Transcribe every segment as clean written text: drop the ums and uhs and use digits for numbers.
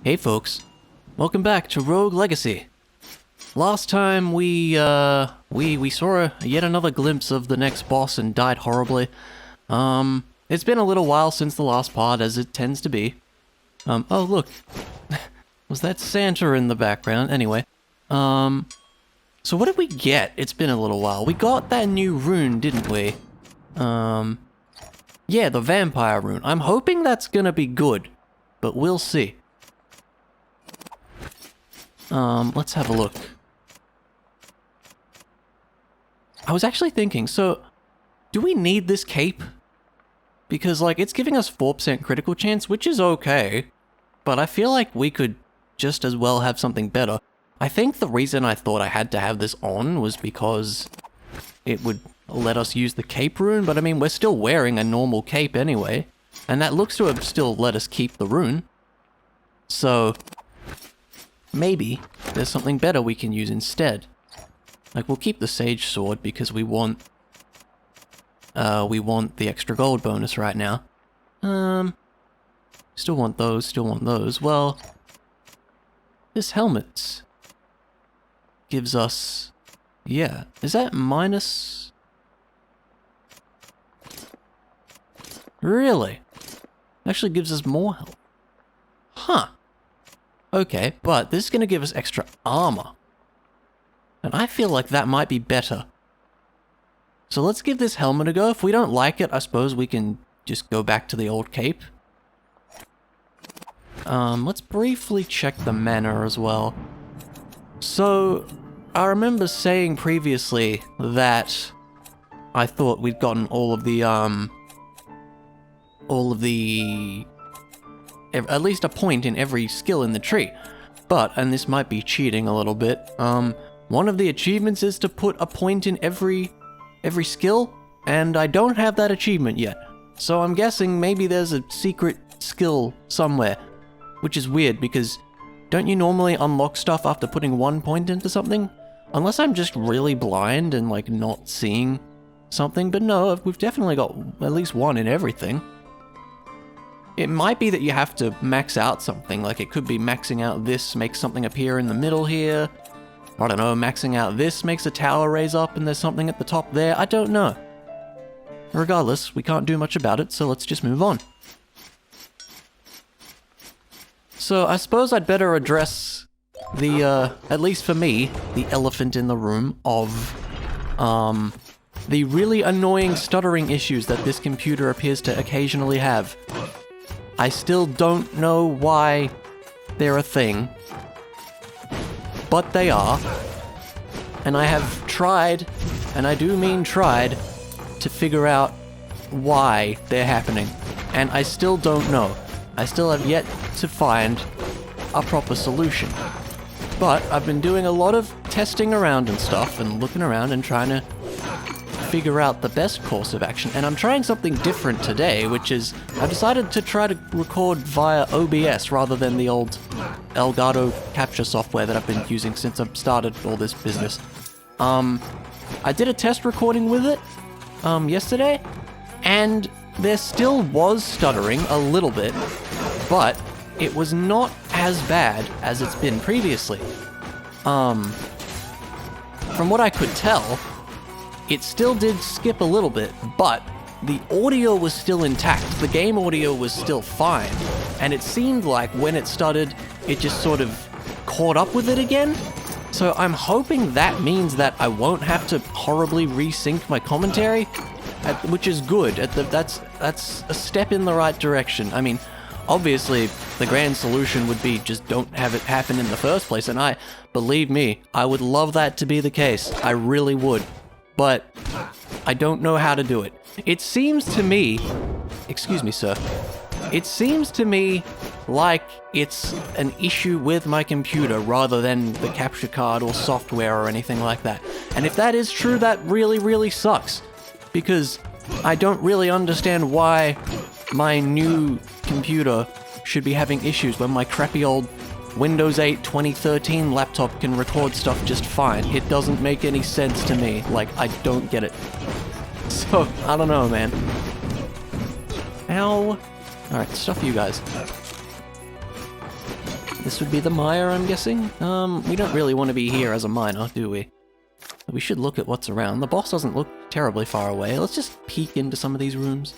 Hey folks, welcome back to Rogue Legacy. Last time we saw yet another glimpse of the next boss and died horribly. It's been a little while since the last part, as it tends to be. Oh look, was that Santa in the background? Anyway, so what did we get? It's been a little while. We got that new rune, didn't we? Yeah, the vampire rune. I'm hoping that's gonna be good, but we'll see. Let's have a look. I was actually thinking, so, do we need this cape? Because, like, it's giving us 4% critical chance, which is okay, but I feel like we could just as well have something better. I think the reason I thought I had to have this on was because it would let us use the cape rune, but I mean, we're still wearing a normal cape anyway, and that looks to have still let us keep the rune. So maybe there's something better we can use instead. Like, we'll keep the sage sword because we want the extra gold bonus right now. Still want those. Well, this helmet gives us, yeah, is that minus? Really? Actually gives us more health. Huh. Okay, but this is going to give us extra armor. And I feel like that might be better. So let's give this helmet a go. If we don't like it, I suppose we can just go back to the old cape. Let's briefly check the mana as well. So, I remember saying previously that I thought we'd gotten all of the, at least a point in every skill in the tree. But, and this might be cheating a little bit, one of the achievements is to put a point in every skill, and I don't have that achievement yet. So I'm guessing maybe there's a secret skill somewhere, which is weird because don't you normally unlock stuff after putting 1 point into something? Unless I'm just really blind and like not seeing something, but no, we've definitely got at least one in everything. It might be that you have to max out something, like it could be maxing out this makes something appear in the middle here. I don't know, maxing out this makes a tower raise up and there's something at the top there, I don't know. Regardless, we can't do much about it, so let's just move on. So I suppose I'd better address the, at least for me, the elephant in the room of, the really annoying stuttering issues that this computer appears to occasionally have. I still don't know why they're a thing, but they are, and I have tried, and I do mean tried, to figure out why they're happening, and I still don't know. I still have yet to find a proper solution. But I've been doing a lot of testing around and stuff, and looking around and trying to figure out the best course of action, and I'm trying something different today, which is I've decided to try to record via OBS rather than the old Elgato capture software that I've been using since I've started all this business. I did a test recording with it yesterday, and there still was stuttering a little bit, but it was not as bad as it's been previously. From what I could tell, it still did skip a little bit, but the audio was still intact. The game audio was still fine. And it seemed like when it stuttered, it just sort of caught up with it again. So I'm hoping that means that I won't have to horribly resync my commentary, which is good. That's a step in the right direction. I mean, obviously, the grand solution would be just don't have it happen in the first place. And believe me, I would love that to be the case. I really would. But I don't know how to do it. It seems to me, excuse me, sir, it seems to me like it's an issue with my computer rather than the capture card or software or anything like that. And if that is true, that really, really sucks. Because I don't really understand why my new computer should be having issues when my crappy old Windows 8 2013 laptop can record stuff just fine. It doesn't make any sense to me. Like, I don't get it. So, I don't know, man. Ow. Alright, stuff you guys. This would be the mire, I'm guessing. We don't really want to be here as a miner, do we? We should look at what's around. The boss doesn't look terribly far away. Let's just peek into some of these rooms.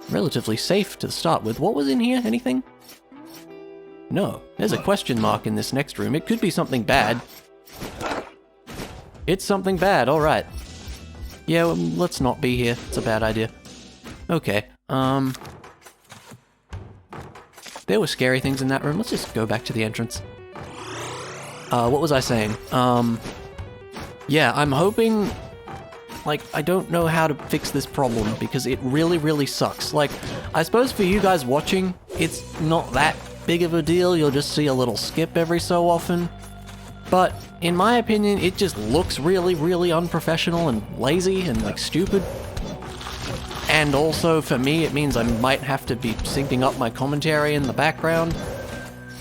Relatively safe to start with. What was in here? Anything? No. There's a question mark in this next room. It could be something bad. It's something bad, alright. Yeah, well, let's not be here. It's a bad idea. Okay, there were scary things in that room. Let's just go back to the entrance. What was I saying? Yeah, I'm hoping... Like, I don't know how to fix this problem because it really, really sucks. Like, I suppose for you guys watching, it's not that big of a deal. You'll just see a little skip every so often. But, in my opinion, it just looks really, really unprofessional and lazy and, like, stupid. And also, for me, it means I might have to be syncing up my commentary in the background,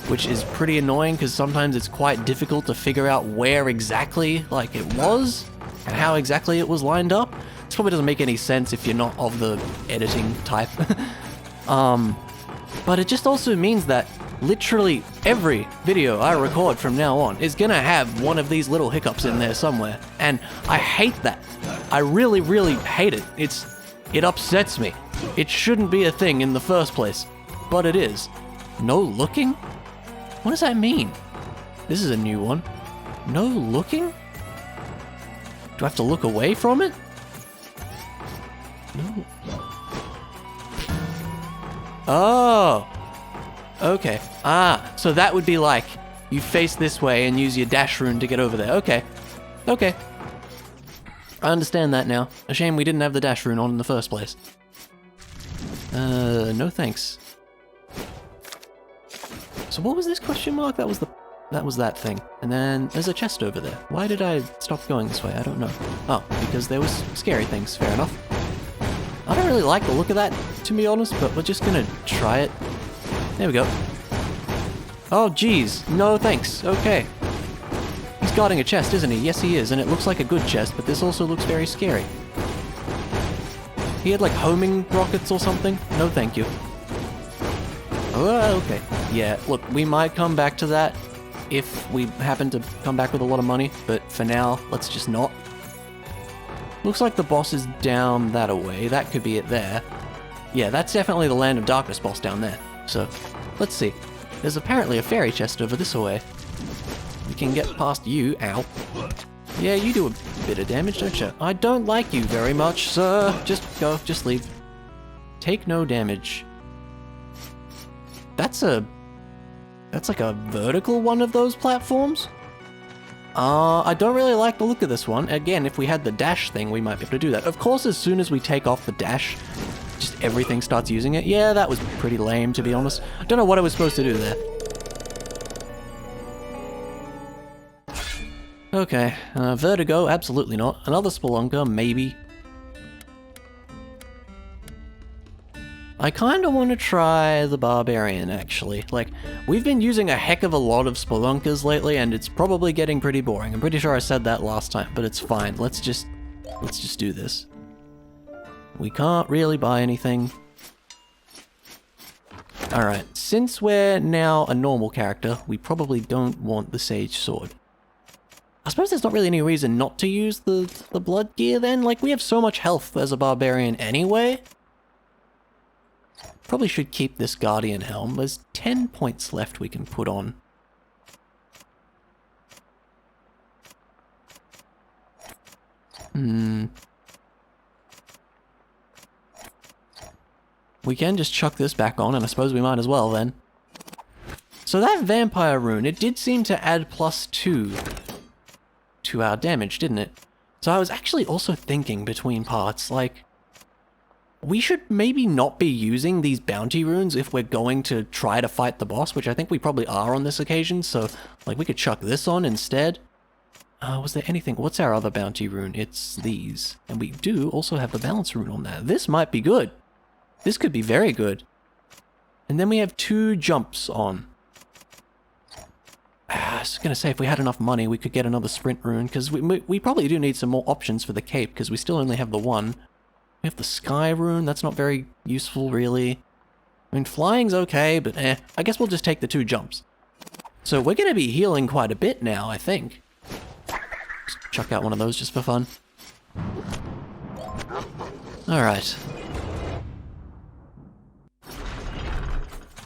which is pretty annoying because sometimes it's quite difficult to figure out where exactly, like, it was and how exactly it was lined up. This probably doesn't make any sense if you're not of the editing type. But it just also means that literally every video I record from now on is gonna have one of these little hiccups in there somewhere. And I hate that. I really, really hate it. It upsets me. It shouldn't be a thing in the first place, but it is. No looking? What does that mean? This is a new one. No looking? Do I have to look away from it? No. Oh! Okay. Ah, so that would be like, you face this way and use your dash rune to get over there. Okay. Okay. I understand that now. A shame we didn't have the dash rune on in the first place. No thanks. So what was this question mark? That was that thing. And then there's a chest over there. Why did I stop going this way? I don't know. Oh, because there was scary things. Fair enough. I don't really like the look of that, to be honest, but we're just gonna try it. There we go. Oh, geez. No thanks. Okay. He's guarding a chest, isn't he? Yes, he is, and it looks like a good chest, but this also looks very scary. He had, like, homing rockets or something? No, thank you. Oh, okay. Yeah, look, we might come back to that if we happen to come back with a lot of money, but for now, let's just not. Looks like the boss is down that away. That could be it there. Yeah, that's definitely the Land of Darkness boss down there. So, let's see. There's apparently a fairy chest over this way. We can get past you. Ow. Yeah, you do a bit of damage, don't you? I don't like you very much, sir. Just go. Just leave. Take no damage. That's like a vertical one of those platforms? I don't really like the look of this one. Again, if we had the dash thing, we might be able to do that. Of course, as soon as we take off the dash, just everything starts using it. Yeah, that was pretty lame, to be honest. I don't know what I was supposed to do there. Okay, vertigo, absolutely not. Another spelunker, maybe. I kinda want to try the barbarian, actually. Like, we've been using a heck of a lot of spelunkers lately, and it's probably getting pretty boring. I'm pretty sure I said that last time, but it's fine. Let's just do this. We can't really buy anything. Alright, since we're now a normal character, we probably don't want the Sage Sword. I suppose there's not really any reason not to use the blood gear then. Like, we have so much health as a barbarian anyway. Probably should keep this Guardian Helm. There's 10 points left we can put on. We can just chuck this back on, and I suppose we might as well then. So that vampire rune, it did seem to add +2 to our damage, didn't it? So I was actually also thinking between parts, like, we should maybe not be using these bounty runes if we're going to try to fight the boss, which I think we probably are on this occasion, so, like, we could chuck this on instead. Was there anything? What's our other bounty rune? It's these. And we do also have the balance rune on that. This might be good. This could be very good. And then we have 2 jumps on. I was gonna say, if we had enough money, we could get another sprint rune, because we probably do need some more options for the cape, because we still only have the one. We have the Sky Rune. That's not very useful, really. I mean, flying's okay, but I guess we'll just take the 2 jumps. So we're going to be healing quite a bit now, I think. Just chuck out one of those just for fun. Alright.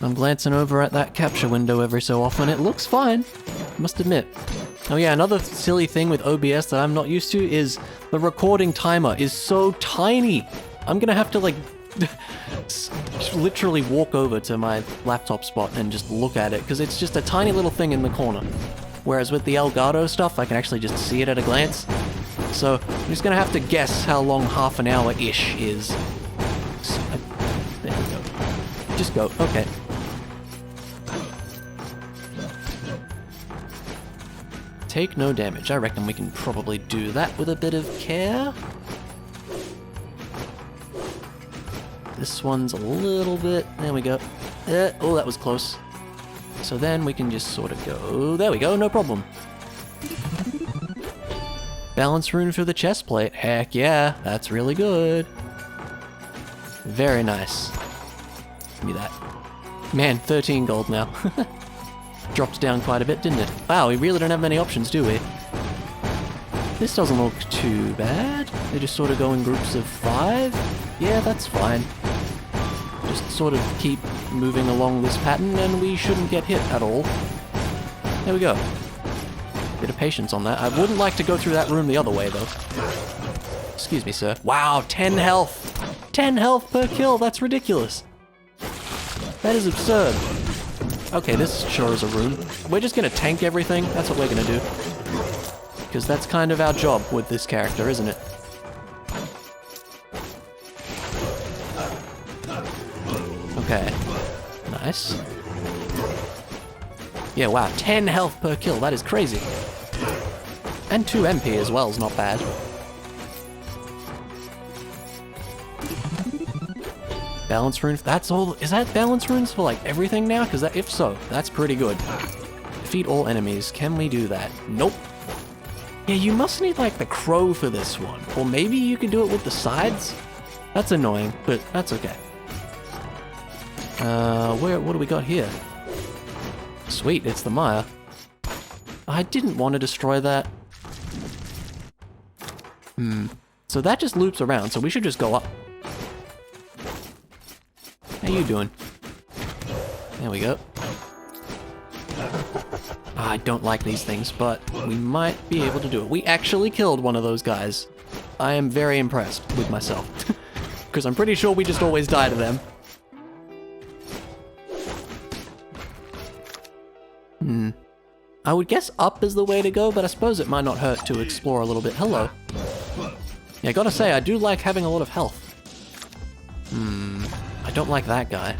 I'm glancing over at that capture window every so often. It looks fine, must admit. Oh yeah, another silly thing with OBS that I'm not used to is the recording timer is so tiny. I'm gonna have to like literally walk over to my laptop spot and just look at it because it's just a tiny little thing in the corner. Whereas with the Elgato stuff, I can actually just see it at a glance. So I'm just gonna have to guess how long half an hour-ish is. There we go. Just go, okay. Take no damage. I reckon we can probably do that with a bit of care. This one's a little bit... There we go. Oh, that was close. So then we can just sort of go... There we go, no problem. Balance rune for the chest plate. Heck yeah, that's really good. Very nice. Give me that. Man, 13 gold now. Dropped down quite a bit, didn't it? Wow, we really don't have many options, do we? This doesn't look too bad. They just sort of go in groups of 5. Yeah, that's fine. Just sort of keep moving along this pattern and we shouldn't get hit at all. There we go. Bit of patience on that. I wouldn't like to go through that room the other way, though. Excuse me, sir. Wow, 10 health! 10 health per kill, that's ridiculous. That is absurd. Okay, this sure is a room. We're just gonna tank everything. That's what we're gonna do. Because that's kind of our job with this character, isn't it? Okay. Nice. Yeah, wow, 10 health per kill. That is crazy. And 2 MP as well is not bad. Balance rune. That's all. Is that balance runes for like everything now? Because if so, that's pretty good. Defeat all enemies. Can we do that? Nope. Yeah, you must need like the crow for this one. Or maybe you could do it with the sides? That's annoying, but that's okay. What do we got here? Sweet, it's the Maya. I didn't want to destroy that. So that just loops around, so we should just go up. How you doing? There we go. I don't like these things, but we might be able to do it. We actually killed one of those guys. I am very impressed with myself. Because I'm pretty sure we just always die to them. I would guess up is the way to go, but I suppose it might not hurt to explore a little bit. Hello. Yeah, I gotta say, I do like having a lot of health. I don't like that guy.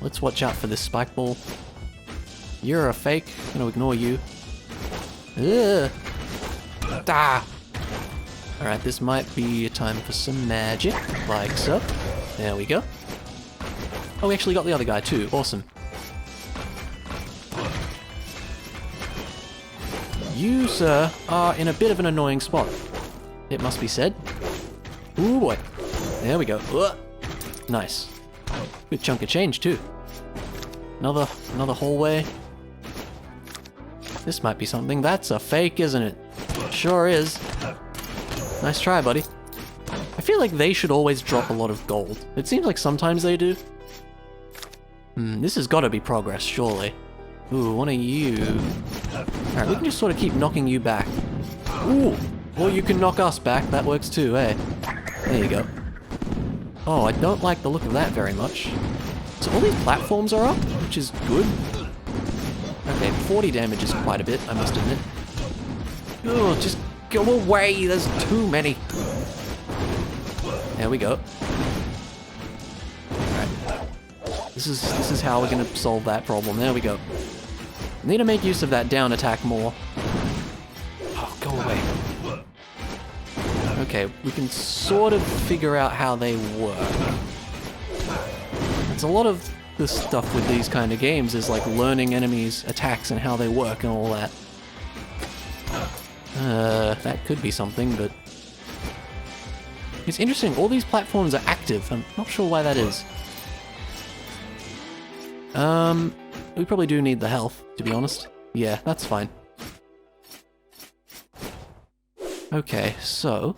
Let's watch out for this spike ball. You're a fake. I'm gonna ignore you. Ugh. Ah. Alright, this might be a time for some magic, like so. There we go. Oh, we actually got the other guy too. Awesome. You, sir, are in a bit of an annoying spot. It must be said. Ooh, boy. There we go. Ugh. Nice. Good chunk of change, too. Another hallway. This might be something. That's a fake, isn't it? Sure is. Nice try, buddy. I feel like they should always drop a lot of gold. It seems like sometimes they do. This has got to be progress, surely. Ooh, one of you. Alright, we can just sort of keep knocking you back. Ooh! Or you can knock us back, that works too, eh? There you go. Oh, I don't like the look of that very much. So all these platforms are up, which is good. Okay, 40 damage is quite a bit, I must admit. Oh, just go away, there's too many. There we go. Alright. This is how we're gonna solve that problem. There we go. Need to make use of that down attack more. Oh, go away. Okay, we can sort of figure out how they work. It's a lot of the stuff with these kind of games is like learning enemies' attacks and how they work and all that. That could be something, but... It's interesting, all these platforms are active. I'm not sure why that is. We probably do need the health, to be honest. Yeah, that's fine. Okay, so...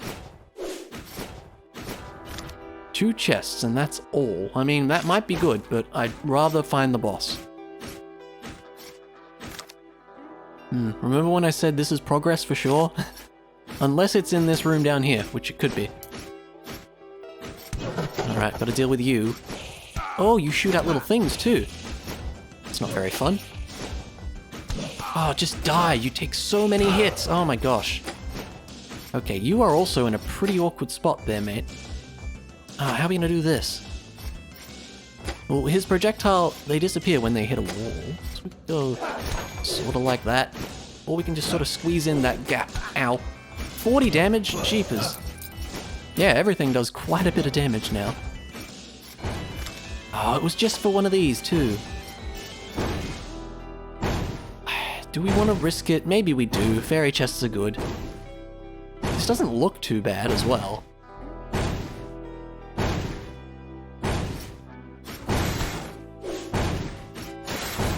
2 chests, and that's all. I mean, that might be good, but I'd rather find the boss. Remember when I said this is progress for sure? Unless it's in this room down here, which it could be. Alright, gotta deal with you. Oh, you shoot out little things too. It's not very fun. Oh, just die. You take so many hits. Oh my gosh. Okay, you are also in a pretty awkward spot there, mate. How are we gonna do this? Well, his projectile, they disappear when they hit a wall. So we can go sort of like that. Or we can just sort of squeeze in that gap. Ow. 40 damage? Jeepers. Yeah, everything does quite a bit of damage now. Oh, it was just for one of these, too. Do we want to risk it? Maybe we do. Fairy chests are good. This doesn't look too bad as well.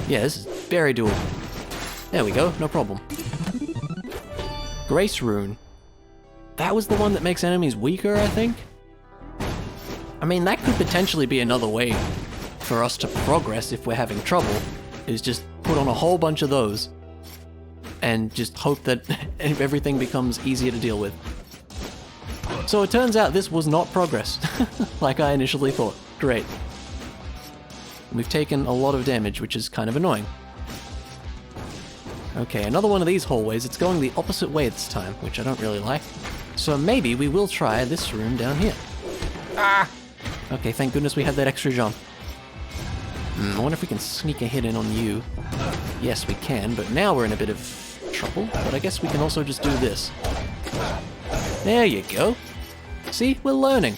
Yeah, this is very doable. There we go, no problem. Grace Rune. That was the one that makes enemies weaker, I think? I mean, that could potentially be another way for us to progress if we're having trouble, is just put on a whole bunch of those and just hope that everything becomes easier to deal with. So it turns out this was not progress, like I initially thought. Great. We've taken a lot of damage, which is kind of annoying. Okay, another one of these hallways. It's going the opposite way this time, which I don't really like. So maybe we will try this room down here. Ah! Okay, thank goodness we had that extra jump. I wonder if we can sneak a hit in on you. Yes, we can, but now we're in a bit of trouble. But I guess we can also just do this. There you go. See, we're learning.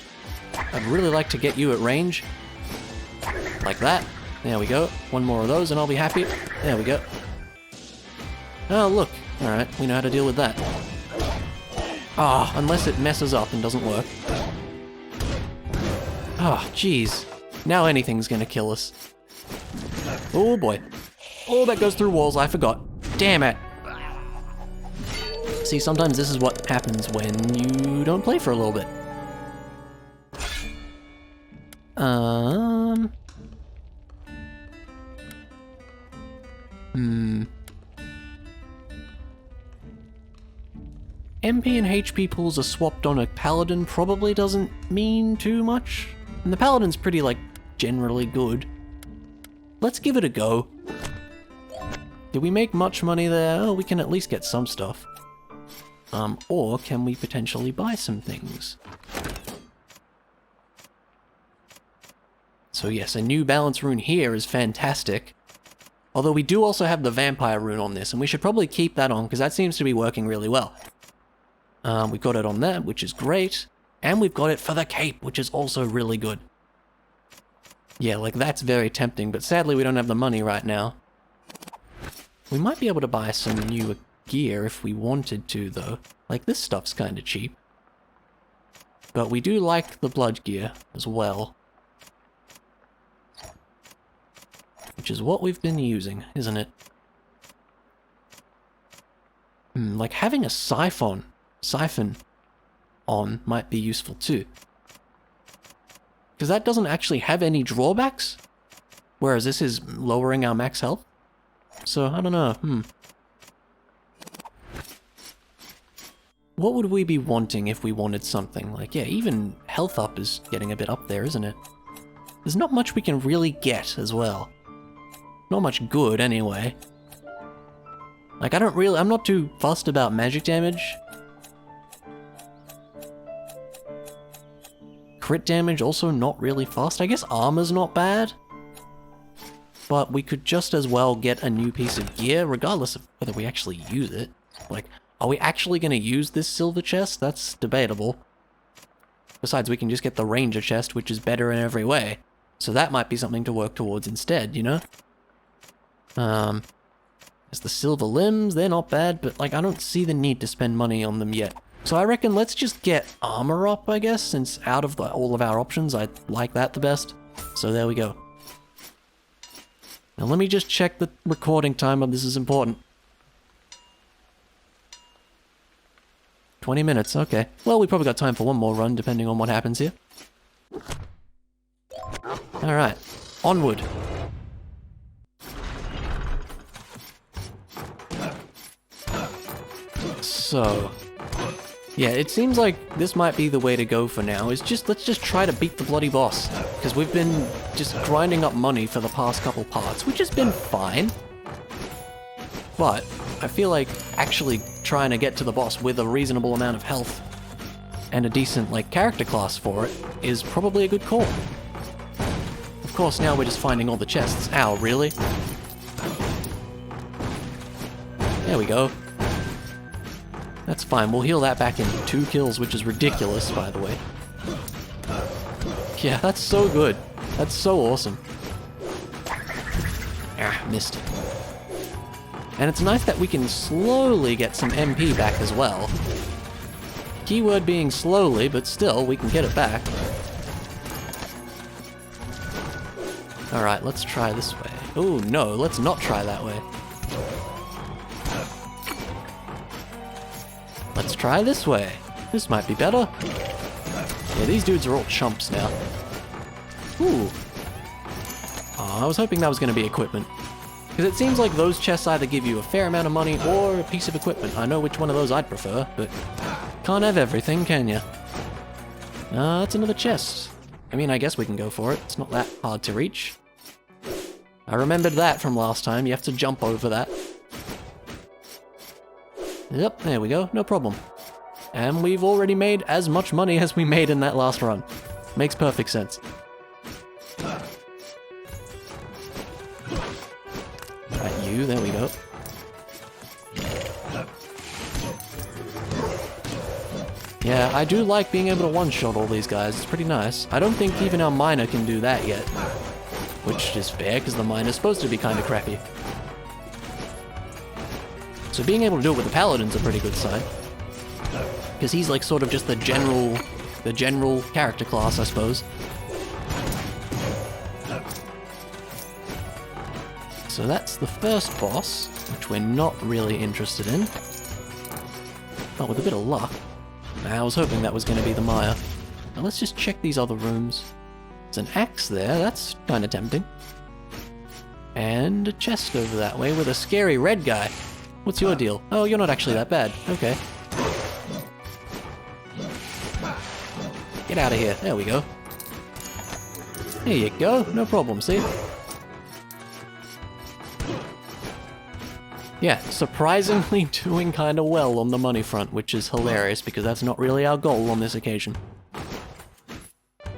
I'd really like to get you at range. Like that. There we go. One more of those and I'll be happy. There we go. Oh, look. Alright, we know how to deal with that. Ah, unless it messes up and doesn't work. Ah, jeez. Now anything's gonna kill us. Oh boy. Oh, that goes through walls, I forgot. Damn it. See, sometimes this is what happens when you don't play for a little bit. MP and HP pools are swapped on a paladin probably doesn't mean too much. And the paladin's pretty, like, generally good. Let's give it a go. Did we make much money there? Oh, we can at least get some stuff. Or can we potentially buy some things? So yes, a new balance rune here is fantastic. Although we do also have the vampire rune on this, and we should probably keep that on, because that seems to be working really well. We've got it on that, which is great. And we've got it for the cape, which is also really good. Yeah, like that's very tempting, but sadly we don't have the money right now. We might be able to buy some new gear if we wanted to, though. Like, this stuff's kind of cheap. But we do like the blood gear as well. Which is what we've been using, isn't it? Like having a siphon on might be useful too. Because that doesn't actually have any drawbacks. Whereas this is lowering our max health. So, I don't know, What would we be wanting if we wanted something? Like, yeah, even health up is getting a bit up there, isn't it? There's not much we can really get as well. Not much good, anyway. Like, I'm not too fussed about magic damage. Crit damage, also not really fussed. I guess armor's not bad. But we could just as well get a new piece of gear, regardless of whether we actually use it. Like, are we actually going to use this silver chest? That's debatable. Besides, we can just get the ranger chest, which is better in every way. So that might be something to work towards instead, you know? There's the silver limbs, they're not bad, but like I don't see the need to spend money on them yet. So I reckon let's just get armor up, I guess, since out of all of our options, I like that the best. So there we go. Now let me just check the recording time, this is important. 20 minutes, okay. Well, we probably got time for one more run, depending on what happens here. Alright, onward. So... yeah, it seems like this might be the way to go for now, let's just try to beat the bloody boss. Because we've been just grinding up money for the past couple parts, which has been fine. But I feel like actually trying to get to the boss with a reasonable amount of health and a decent, like, character class for it is probably a good call. Of course, now we're just finding all the chests. Ow, really? There we go. That's fine, we'll heal that back in 2 kills, which is ridiculous, by the way. Yeah, that's so good. That's so awesome. Ah, missed. And it's nice that we can slowly get some MP back as well. Keyword being slowly, but still, we can get it back. Alright, let's try this way. Oh no, let's not try that way. Let's try this way. This might be better. Yeah, these dudes are all chumps now. Ooh. Oh, I was hoping that was going to be equipment. Because it seems like those chests either give you a fair amount of money or a piece of equipment. I know which one of those I'd prefer, but can't have everything, can ya? That's another chest. I mean, I guess we can go for it. It's not that hard to reach. I remembered that from last time. You have to jump over that. Yep, there we go, no problem. And we've already made as much money as we made in that last run. Makes perfect sense. Right, you, there we go. Yeah, I do like being able to one-shot all these guys, it's pretty nice. I don't think even our miner can do that yet. Which is fair, because the miner's supposed to be kind of crappy. So being able to do it with the Paladin's a pretty good sign. Because he's like sort of just the general character class, I suppose. So that's the first boss, which we're not really interested in. But with a bit of luck. I was hoping that was going to be the Maya. Now let's just check these other rooms. There's an axe there, that's kind of tempting. And a chest over that way with a scary red guy. What's your deal? Oh, you're not actually that bad. Okay. Get out of here. There we go. There you go. No problem, see? Yeah, surprisingly doing kind of well on the money front, which is hilarious because that's not really our goal on this occasion.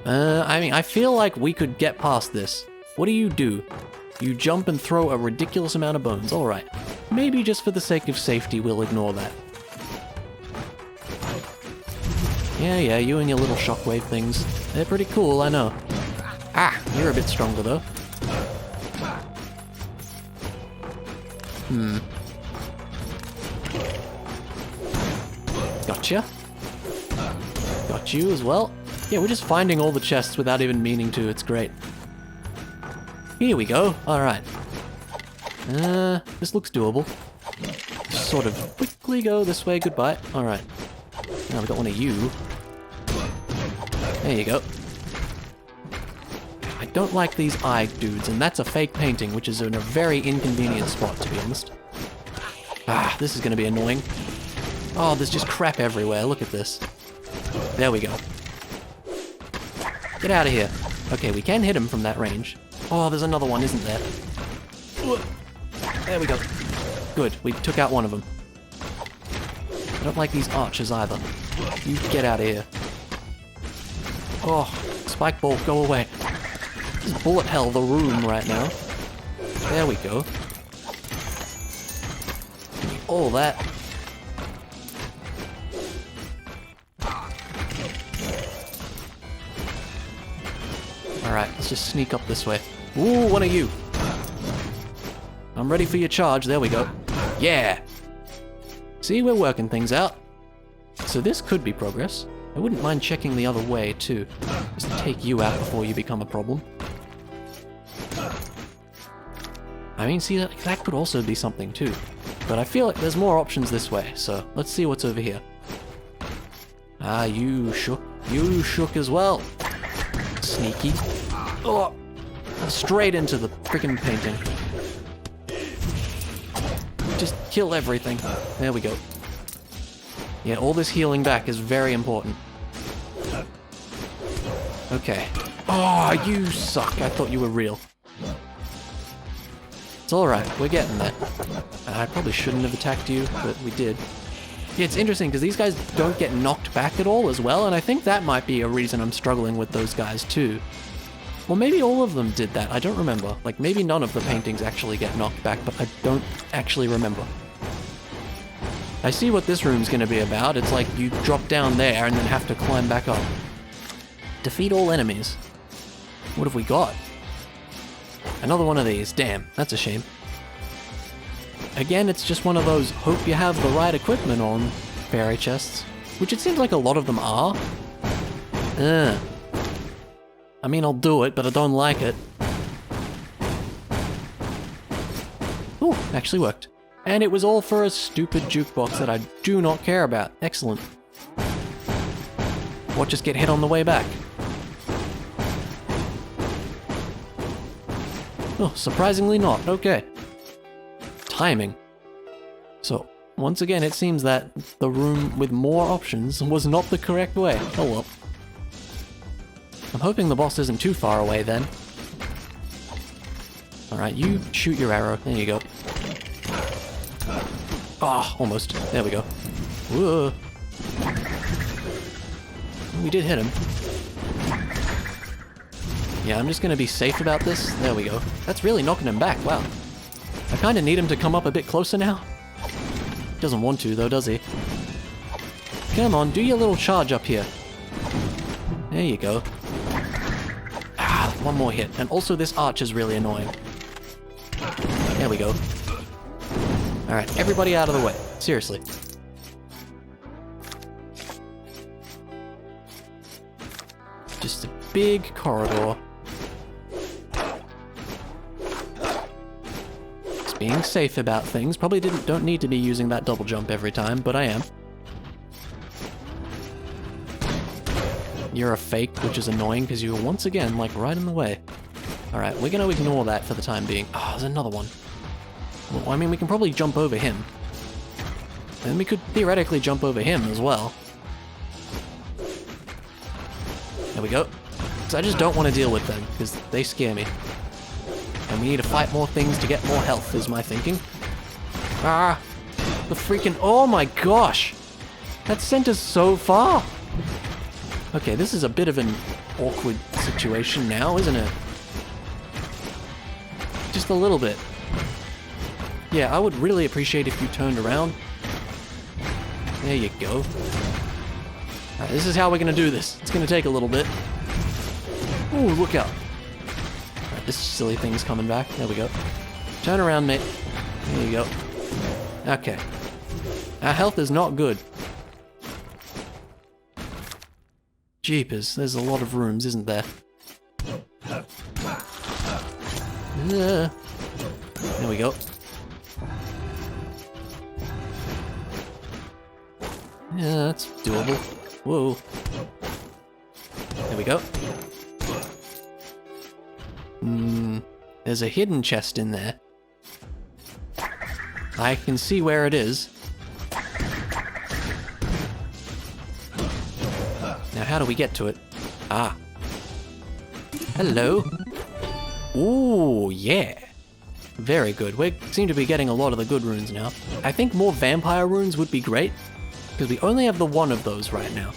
I mean, I feel like we could get past this. What do? You jump and throw a ridiculous amount of bones. Alright. Maybe just for the sake of safety, we'll ignore that. Yeah, you and your little shockwave things. They're pretty cool, I know. Ah, you're a bit stronger, though. Gotcha. Got you as well. Yeah, we're just finding all the chests without even meaning to. It's great. Here we go. Alright. This looks doable. Just sort of quickly go this way. Goodbye. Alright. Now we've got one of you. There you go. I don't like these eye dudes, and that's a fake painting, which is in a very inconvenient spot, to be honest. Ah, this is going to be annoying. Oh, there's just crap everywhere. Look at this. There we go. Get out of here. Okay, we can hit him from that range. Oh, there's another one, isn't there? There we go. Good, we took out one of them. I don't like these archers either. You get out of here. Oh, spike ball, go away. This is bullet hell the room right now. There we go. All that. Alright, let's just sneak up this way. Ooh, one of you. I'm ready for your charge. There we go. Yeah! See, we're working things out. So this could be progress. I wouldn't mind checking the other way, too. Just take you out before you become a problem. I mean, see, that could also be something, too. But I feel like there's more options this way, so let's see what's over here. Ah, you shook. You shook as well. Sneaky. Oh! Straight into the freaking painting. Just kill everything. There we go. Yeah, all this healing back is very important. Okay. Oh, you suck. I thought you were real. It's alright, we're getting there. I probably shouldn't have attacked you, but we did. Yeah, it's interesting because these guys don't get knocked back at all as well, and I think that might be a reason I'm struggling with those guys too. Well, maybe all of them did that, I don't remember. Like, maybe none of the paintings actually get knocked back, but I don't actually remember. I see what this room's gonna be about. It's like you drop down there and then have to climb back up. Defeat all enemies. What have we got? Another one of these. Damn, that's a shame. Again, it's just one of those hope you have the right equipment on fairy chests, which it seems like a lot of them are. I mean, I'll do it, but I don't like it. Ooh, actually worked. And it was all for a stupid jukebox that I do not care about. Excellent. What, just get hit on the way back? Oh, surprisingly not. Okay. Timing. So, once again, it seems that the room with more options was not the correct way. Oh well. I'm hoping the boss isn't too far away then. Alright, you shoot your arrow. There you go. Ah, almost. There we go. Whoa. We did hit him. Yeah, I'm just gonna be safe about this. There we go. That's really knocking him back, wow. I kinda need him to come up a bit closer now. Doesn't want to though, does he? Come on, do your little charge up here. There you go. Ah, one more hit. And also this arch is really annoying. There we go. Alright, everybody out of the way. Seriously. Just a big corridor. Just being safe about things. Probably don't need to be using that double jump every time, but I am. You're a fake, which is annoying because you were once again, like, right in the way. Alright, we're gonna ignore that for the time being. Oh, there's another one. Well, I mean, we can probably jump over him. And we could theoretically jump over him as well. There we go. So I just don't want to deal with them, because they scare me. And we need to fight more things to get more health, is my thinking. Ah! The freaking... Oh my gosh! That sent us so far! Okay, this is a bit of an awkward situation now, isn't it? Just a little bit. Yeah, I would really appreciate if you turned around. There you go. Alright, this is how we're gonna do this. It's gonna take a little bit. Ooh, look out. Alright, this silly thing's coming back. There we go. Turn around, mate. There you go. Okay. Our health is not good. Jeepers, there's a lot of rooms, isn't there? There we go. Yeah, that's doable. Whoa. There we go. There's a hidden chest in there. I can see where it is. Now, how do we get to it? Ah. Hello. Ooh, yeah. Very good. We seem to be getting a lot of the good runes now. I think more vampire runes would be great, because we only have the one of those right now.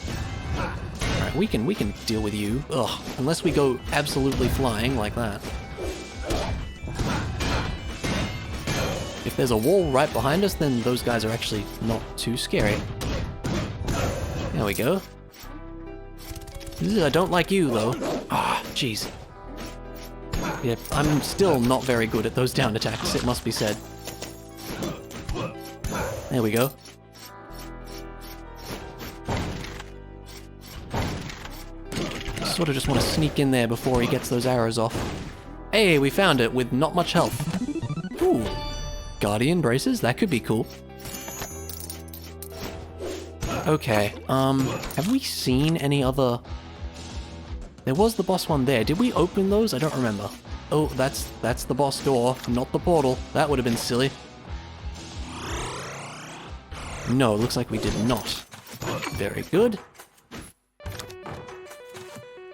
Alright, we can deal with you. Ugh, unless we go absolutely flying like that. If there's a wall right behind us, then those guys are actually not too scary. There we go. I don't like you, though. Ah, jeez. Yep, I'm still not very good at those down attacks, it must be said. There we go. Sort of just want to sneak in there before he gets those arrows off. Hey, we found it with not much health. Ooh. Guardian braces, that could be cool. Okay, have we seen any other... There was the boss one there. Did we open those? I don't remember. Oh, that's the boss door, not the portal. That would have been silly. No, looks like we did not. Very good.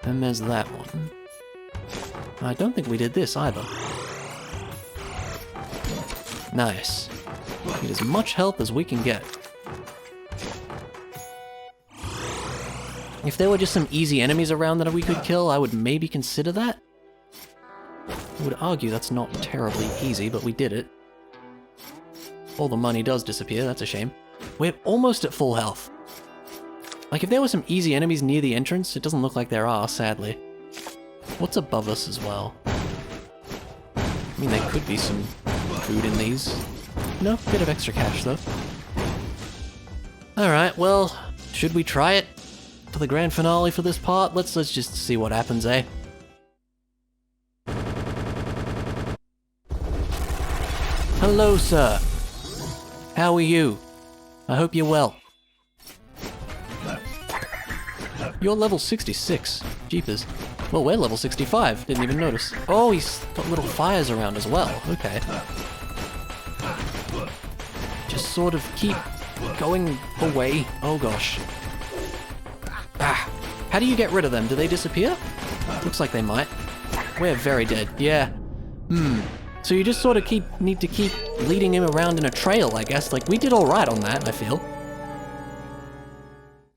And there's that one. I don't think we did this either. Nice. Get as much health as we can get. If there were just some easy enemies around that we could kill, I would maybe consider that. I would argue that's not terribly easy, but we did it. All the money does disappear, that's a shame. We're almost at full health. Like, if there were some easy enemies near the entrance, it doesn't look like there are, sadly. What's above us as well? I mean, there could be some food in these. No, bit of extra cash, though. Alright, well, should we try it? For the grand finale for this part? Let's just see what happens, eh? Hello, sir. How are you? I hope you're well. You're level 66. Jeepers. Well, we're level 65. Didn't even notice. Oh, he's got little fires around as well. Okay. Just sort of keep going away. Oh, gosh. Ah. How do you get rid of them? Do they disappear? Looks like they might. We're very dead. Yeah. So you just sort of need to keep leading him around in a trail, I guess. Like, we did alright on that, I feel.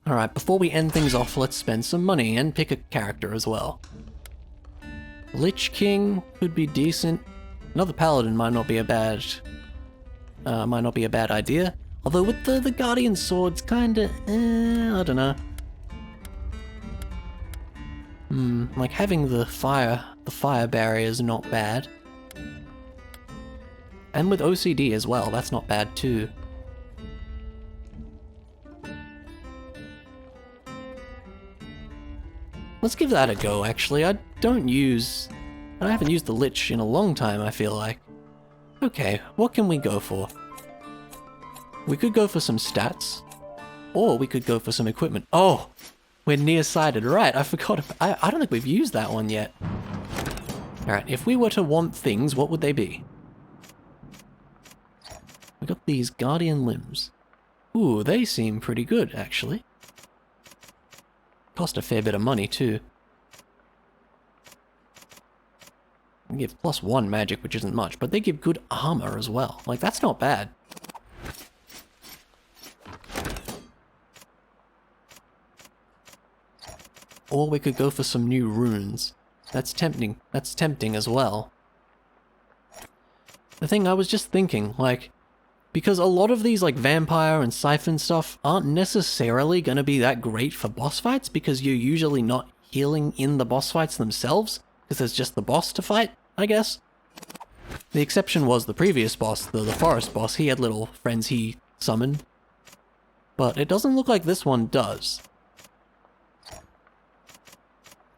Alright, before we end things off, let's spend some money and pick a character as well. Lich King could be decent. Another paladin might not be a bad idea. Although with the Guardian swords, kinda, I don't know. Like having the fire barrier is not bad. And with OCD as well, that's not bad too. Let's give that a go, actually. I haven't used the Lich in a long time, I feel like. Okay, what can we go for? We could go for some stats, or we could go for some equipment. Oh, we're nearsighted, right, I forgot. I don't think we've used that one yet. Alright, if we were to want things, what would they be? We got these Guardian limbs. Ooh, they seem pretty good, actually. Cost a fair bit of money, too. They give +1 magic, which isn't much, but they give good armor as well. Like, that's not bad. Or we could go for some new runes. That's tempting. That's tempting as well. The thing I was just thinking, like, because a lot of these, like, vampire and siphon stuff aren't necessarily going to be that great for boss fights because you're usually not healing in the boss fights themselves, because there's just the boss to fight, I guess. The exception was the previous boss, the forest boss. He had little friends he summoned. But it doesn't look like this one does.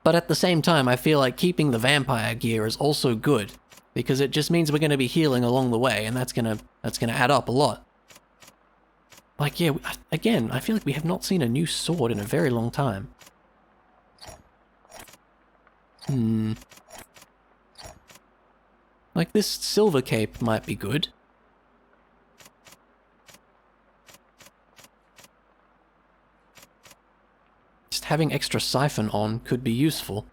But at the same time, I feel like keeping the vampire gear is also good, because it just means we're going to be healing along the way, and that's gonna add up a lot. Like, yeah, again, I feel like we have not seen a new sword in a very long time. Like, this silver cape might be good. Just having extra siphon on could be useful.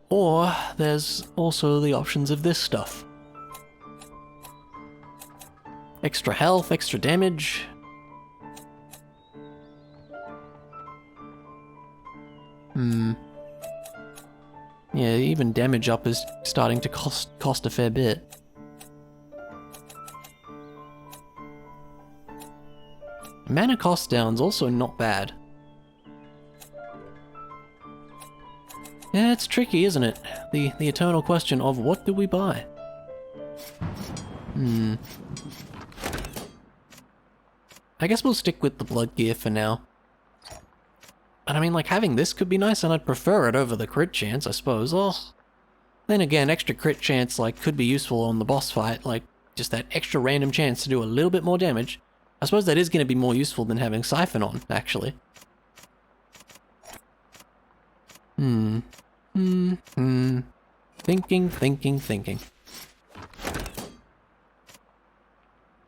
Or, there's also the options of this stuff. Extra health, extra damage. Yeah, even damage up is starting to cost a fair bit. Mana cost down's also not bad. Yeah, it's tricky, isn't it? The eternal question of what do we buy? I guess we'll stick with the blood gear for now. And I mean, like, having this could be nice, and I'd prefer it over the crit chance, I suppose. Oh, then again, extra crit chance, like, could be useful on the boss fight, like, just that extra random chance to do a little bit more damage. I suppose that is going to be more useful than having Siphon on, actually. Thinking.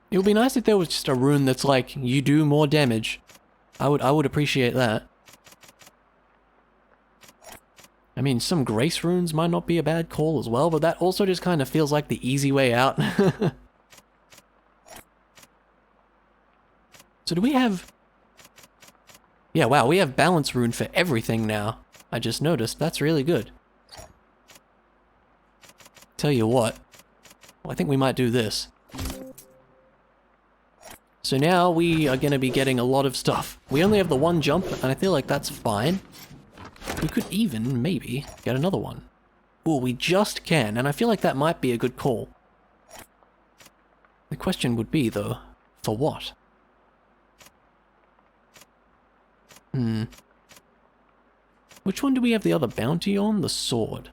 It would be nice if there was just a rune that's like, you do more damage. I would appreciate that. I mean, some grace runes might not be a bad call as well, but that also just kind of feels like the easy way out. So do we have... Yeah, wow, we have balance rune for everything now. I just noticed. That's really good. Tell you what. Well, I think we might do this. So now we are going to be getting a lot of stuff. We only have the one jump, and I feel like that's fine. We could even, maybe, get another one. Ooh, we just can, and I feel like that might be a good call. The question would be, though, for what? Which one do we have the other bounty on? The sword.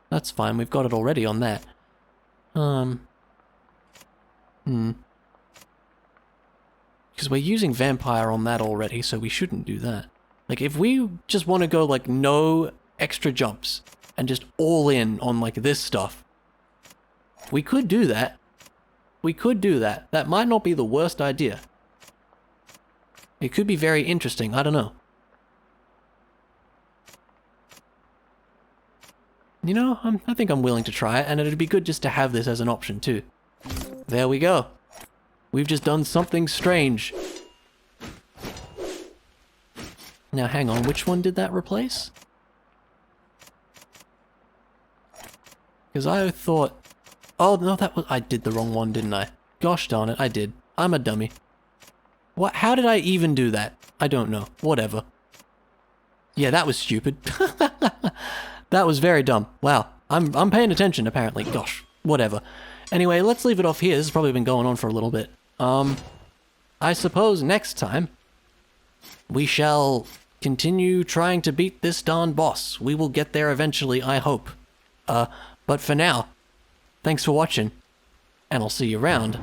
That's fine, we've got it already on that. Because we're using vampire on that already, so we shouldn't do that. Like, if we just want to go, like, no extra jumps, and just all in on, like, this stuff, we could do that. We could do that. That might not be the worst idea. It could be very interesting, I don't know. You know, I think I'm willing to try it, and it'd be good just to have this as an option, too. There we go. We've just done something strange. Now, hang on, which one did that replace? Because I thought... Oh, no, that was... I did the wrong one, didn't I? Gosh darn it, I did. I'm a dummy. What? How did I even do that? I don't know. Whatever. Yeah, that was stupid. That was very dumb. Wow. I'm paying attention, apparently. Gosh. Whatever. Anyway, let's leave it off here. This has probably been going on for a little bit. I suppose next time we shall continue trying to beat this darn boss. We will get there eventually, I hope. But for now, thanks for watching, and I'll see you around.